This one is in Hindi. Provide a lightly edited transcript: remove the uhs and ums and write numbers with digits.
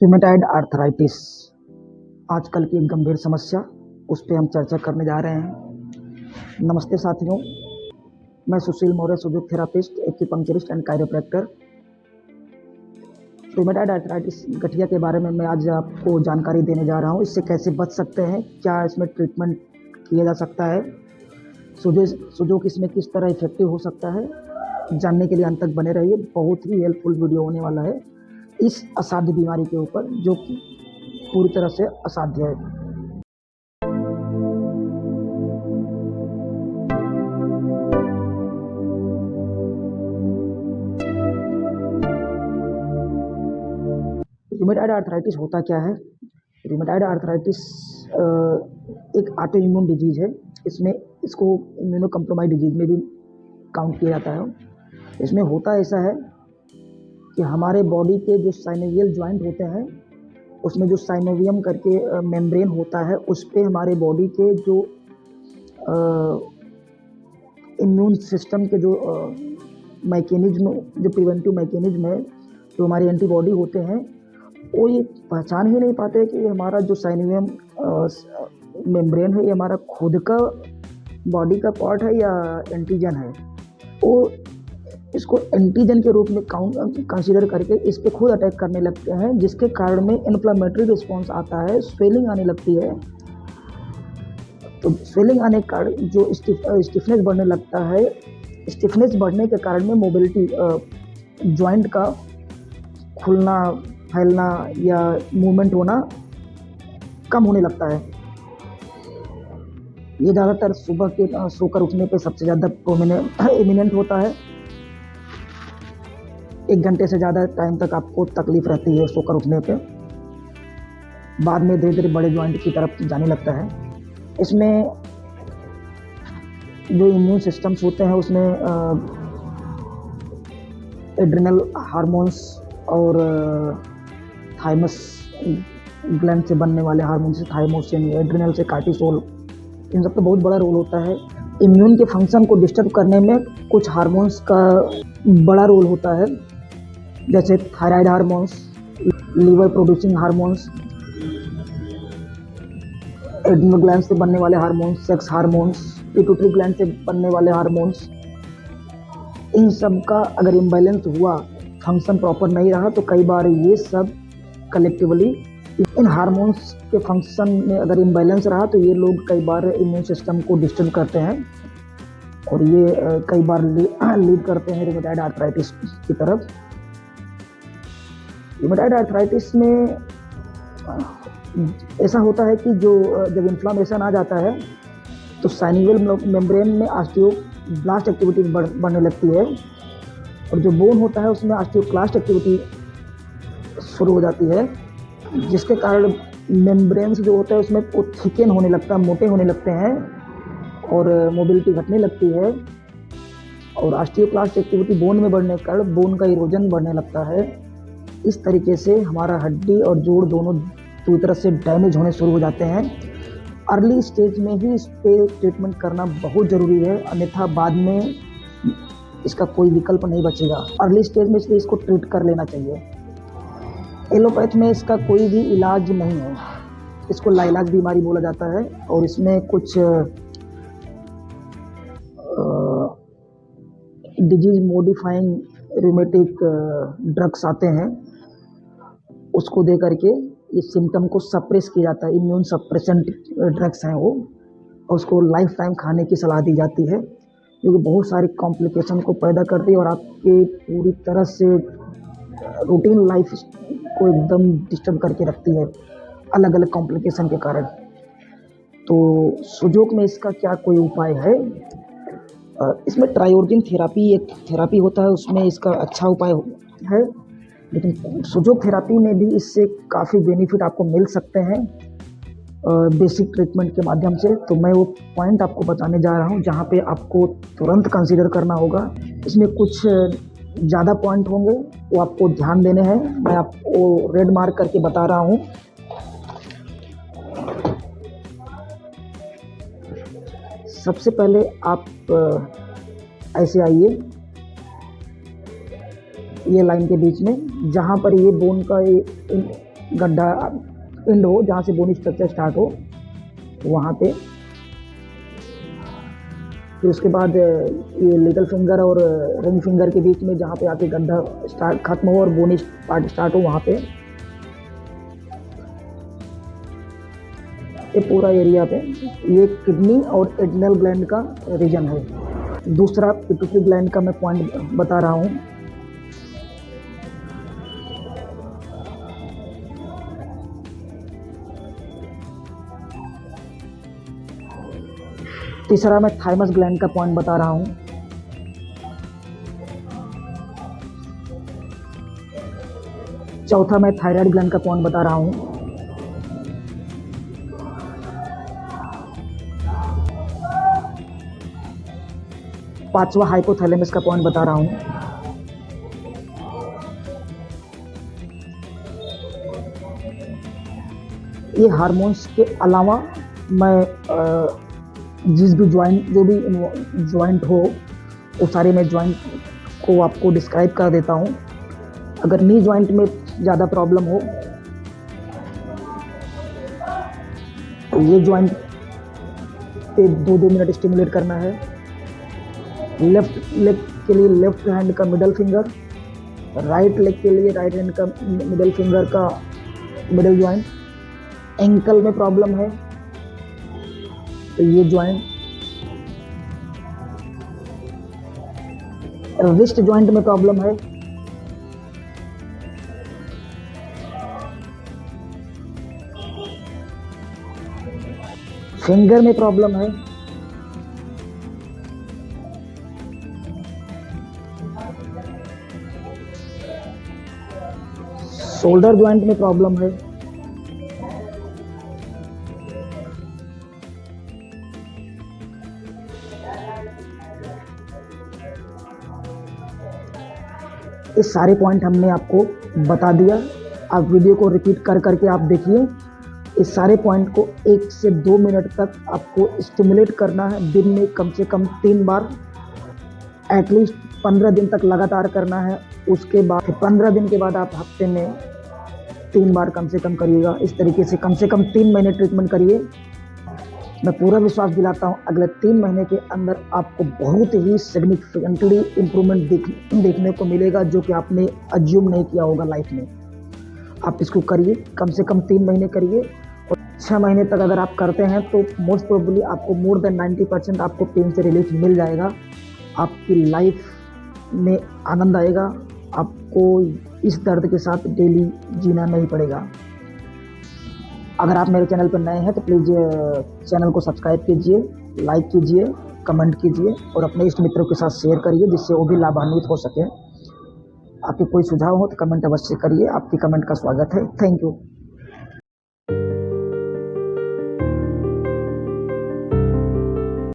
रूमेटॉइड आर्थराइटिस आजकल की एक गंभीर समस्या, उस पे हम चर्चा करने जा रहे हैं। नमस्ते साथियों, मैं Sushil Maurya, physiotherapist, acupuncturist and chiropractor. Rheumatoid arthritis गठिया के बारे में मैं आज आपको जानकारी देने जा रहा हूँ। इससे कैसे बच सकते हैं, क्या इसमें ट्रीटमेंट किया जा सकता है, सुजोग इसमें किस तरह इफेक्टिव हो सकता है, जानने के लिए अंत तक बने रहिए। बहुत ही हेल्पफुल वीडियो होने वाला है इस असाध्य बीमारी के ऊपर, जो कि पूरी तरह से असाध्य है। रूमेटॉइड आर्थराइटिस होता क्या है? रूमेटॉइड आर्थराइटिस एक ऑटो इम्यून डिजीज है। इसको इम्यूनो कम्प्रोमाइज डिजीज में भी काउंट किया जाता है। इसमें होता ऐसा है कि हमारे बॉडी के जो साइनोवियल जॉइंट होते हैं, उसमें जो साइनोवियम करके मेम्ब्रेन होता है, उस पे हमारे बॉडी के जो इम्यून सिस्टम के जो मैकेनिज्म, जो प्रिवेंटिव मैकेनिज्म है, जो हमारे एंटीबॉडी होते हैं, वो ये पहचान ही नहीं पाते कि हमारा जो साइनोवियम मेम्ब्रेन है, ये हमारा खुद का बॉडी का पार्ट है या एंटीजन है। वो इसको एंटीजन के रूप में कंसीडर करके इस पे खुद अटैक करने लगते हैं, जिसके कारण में इन्फ्लेमेटरी रिस्पॉन्स आता है, स्वेलिंग आने लगती है। तो स्वेलिंग आने के कारण जो स्टिफनेस बढ़ने लगता है, स्टिफनेस बढ़ने के कारण में मोबिलिटी, जॉइंट का खुलना, फैलना या मूवमेंट होना कम होने लगता है। ये ज़्यादातर सुबह के सोकर उठने पे सबसे ज़्यादा इमिनेंट होता है। 1 घंटे से ज़्यादा टाइम तक आपको तकलीफ रहती है सोकर उठने पे। बाद में धीरे धीरे बड़े जॉइंट की तरफ जाने लगता है। इसमें जो इम्यून सिस्टम्स होते हैं, उसमें एड्रिनल हार्मोन्स और थाइमस ग्लैंड से बनने वाले हार्मोन से थाइमोसिन, एड्रिनल से कार्टिसोल, इन सब का बहुत बड़ा रोल होता है। इम्यून के फंक्शन को डिस्टर्ब करने में कुछ हार्मोन्स का बड़ा रोल होता है, जैसे thyroid hormones, liver producing hormones, adrenal gland से बनने वाले hormones, sex hormones, pituitary gland से बनने वाले हार्मोन्स। इन सब का अगर इम्बैलेंस हुआ, फंक्शन प्रॉपर नहीं रहा, तो कई बार ये सब कलेक्टिवली इन हार्मोन्स के फंक्शन में अगर इम्बैलेंस रहा, तो ये लोग कई बार इम्यून सिस्टम को डिस्टर्ब करते हैं और ये कई बार लीड करते हैं रूमेटॉइड आर्थराइटिस की तरफ। रूमेटॉइड आर्थराइटिस में ऐसा होता है कि जब इन्फ्लामेशन आ जाता है, तो साइनोवियल मेम्ब्रेन में ऑस्टियोब्लास्ट एक्टिविटी बढ़ने लगती है, और जो बोन होता है उसमें ऑस्टियोक्लास्ट एक्टिविटी शुरू हो जाती है, जिसके कारण मेम्ब्रेन्स जो होता है उसमें वो थिकन होने लगता है, मोटे होने लगते हैं और मोबिलिटी घटने लगती है। और ऑस्टियोक्लास्ट एक्टिविटी बोन में बढ़ने के कारण बोन का इरोजन बढ़ने लगता है। इस तरीके से हमारा हड्डी और जोड़ दोनों पूरी तरह से डैमेज होने शुरू हो जाते हैं। अर्ली स्टेज में ही इस पे ट्रीटमेंट करना बहुत ज़रूरी है, अन्यथा बाद में इसका कोई विकल्प नहीं बचेगा। अर्ली स्टेज में इसलिए इसको ट्रीट कर लेना चाहिए। एलोपैथ में इसका कोई भी इलाज नहीं है, इसको लाइलाज बीमारी बोला जाता है, और इसमें कुछ डिजीज मॉडिफाइंग रूमेटिक ड्रग्स आते हैं, उसको दे करके इस सिम्टम को सप्रेस किया जाता है। इम्यून सप्रेसेंट ड्रग्स हैं वो, और उसको लाइफ टाइम खाने की सलाह दी जाती है, जो कि बहुत सारी कॉम्प्लिकेशन को पैदा करती है और आपके पूरी तरह से रूटीन लाइफ को एकदम डिस्टर्ब करके रखती है, अलग अलग कॉम्प्लिकेशन के कारण। तो सुजोग में इसका क्या कोई उपाय है? इसमें ट्रायोर्जिन थेरापी एक थेरापी होता है, उसमें इसका अच्छा उपाय है, लेकिन सुजोग थेरापी में भी इससे काफ़ी बेनिफिट आपको मिल सकते हैं बेसिक ट्रीटमेंट के माध्यम से। तो मैं वो पॉइंट आपको बताने जा रहा हूँ जहाँ पे आपको तुरंत कंसीडर करना होगा। इसमें कुछ ज़्यादा पॉइंट होंगे, वो आपको ध्यान देने हैं। मैं आपको रेड मार्क करके बता रहा हूँ। सबसे पहले आप ऐसे आइए, ये लाइन के बीच में, जहाँ पर ये बोन का गड्ढा एंड हो, जहाँ से बोनी स्ट्रक्चर स्टार्ट हो वहाँ पे। फिर उसके बाद ये लिटिल फिंगर और रिंग फिंगर के बीच में जहाँ पे आके गड्ढा स्टार्ट खत्म हो और बोनी पार्ट स्टार्ट हो वहाँ पे ये पूरा एरिया पे ये किडनी और एड्रिनल ग्लैंड का रीजन है। दूसरा पिट्यूटरी ग्लैंड का मैं पॉइंट बता रहा हूँ। तीसरा मैं थाइमस ग्लैंड का पॉइंट बता रहा हूँ। चौथा मैं थायराइड ग्लैंड का पॉइंट बता रहा हूँ। पांचवा हाइपोथैलेमस का पॉइंट बता रहा हूँ। ये हार्मोन्स के अलावा मैं जिस भी ज्वाइंट हो वो सारे मैं ज्वाइंट को आपको डिस्क्राइब कर देता हूँ। अगर नी ज्वाइंट में ज़्यादा प्रॉब्लम हो तो ये ज्वाइंट पे 2-2 मिनट स्टिमुलेट करना है। लेफ्ट लेग के लिए लेफ्ट हैंड का मिडल फिंगर, राइट लेग के लिए राइट हैंड का मिडल फिंगर का मिडल ज्वाइंट। एंकल में प्रॉब्लम है तो ये ज्वाइंट। रिस्ट ज्वाइंट में प्रॉब्लम है फिंगर में प्रॉब्लम है शोल्डर ज्वाइंट में प्रॉब्लम है ये सारे पॉइंट हमने आपको बता दिया। आप वीडियो को रिपीट कर करके आप देखिए। इस सारे पॉइंट को 1 से 2 मिनट तक आपको स्टिमुलेट करना है। दिन में कम से कम 3 बार, एटलीस्ट 15 दिन तक लगातार करना है। उसके बाद 15 दिन के बाद आप हफ्ते में 3 बार कम से कम करिएगा। इस तरीके से कम 3 महीने ट्रीटमेंट करिए। मैं पूरा विश्वास दिलाता हूँ अगले 3 महीने के अंदर आपको बहुत ही सिग्निफिकेंटली इम्प्रूवमेंट देखने को मिलेगा, जो कि आपने अज्यूम नहीं किया होगा लाइफ में। आप इसको करिए, कम से कम 3 महीने करिए और 6 महीने तक अगर आप करते हैं तो मोस्ट प्रोबेबली आपको मोर देन 90% आपको पेन से रिलीफ मिल जाएगा। आपकी लाइफ में आनंद आएगा। आपको इस दर्द के साथ डेली जीना नहीं पड़ेगा। अगर आप मेरे चैनल पर नए हैं तो प्लीज़ चैनल को सब्सक्राइब कीजिए, लाइक कीजिए, कमेंट कीजिए और अपने इष्ट मित्रों के साथ शेयर करिए जिससे वो भी लाभान्वित हो सके। आपके कोई सुझाव हो तो कमेंट अवश्य करिए। आपकी कमेंट का स्वागत है। Thank you.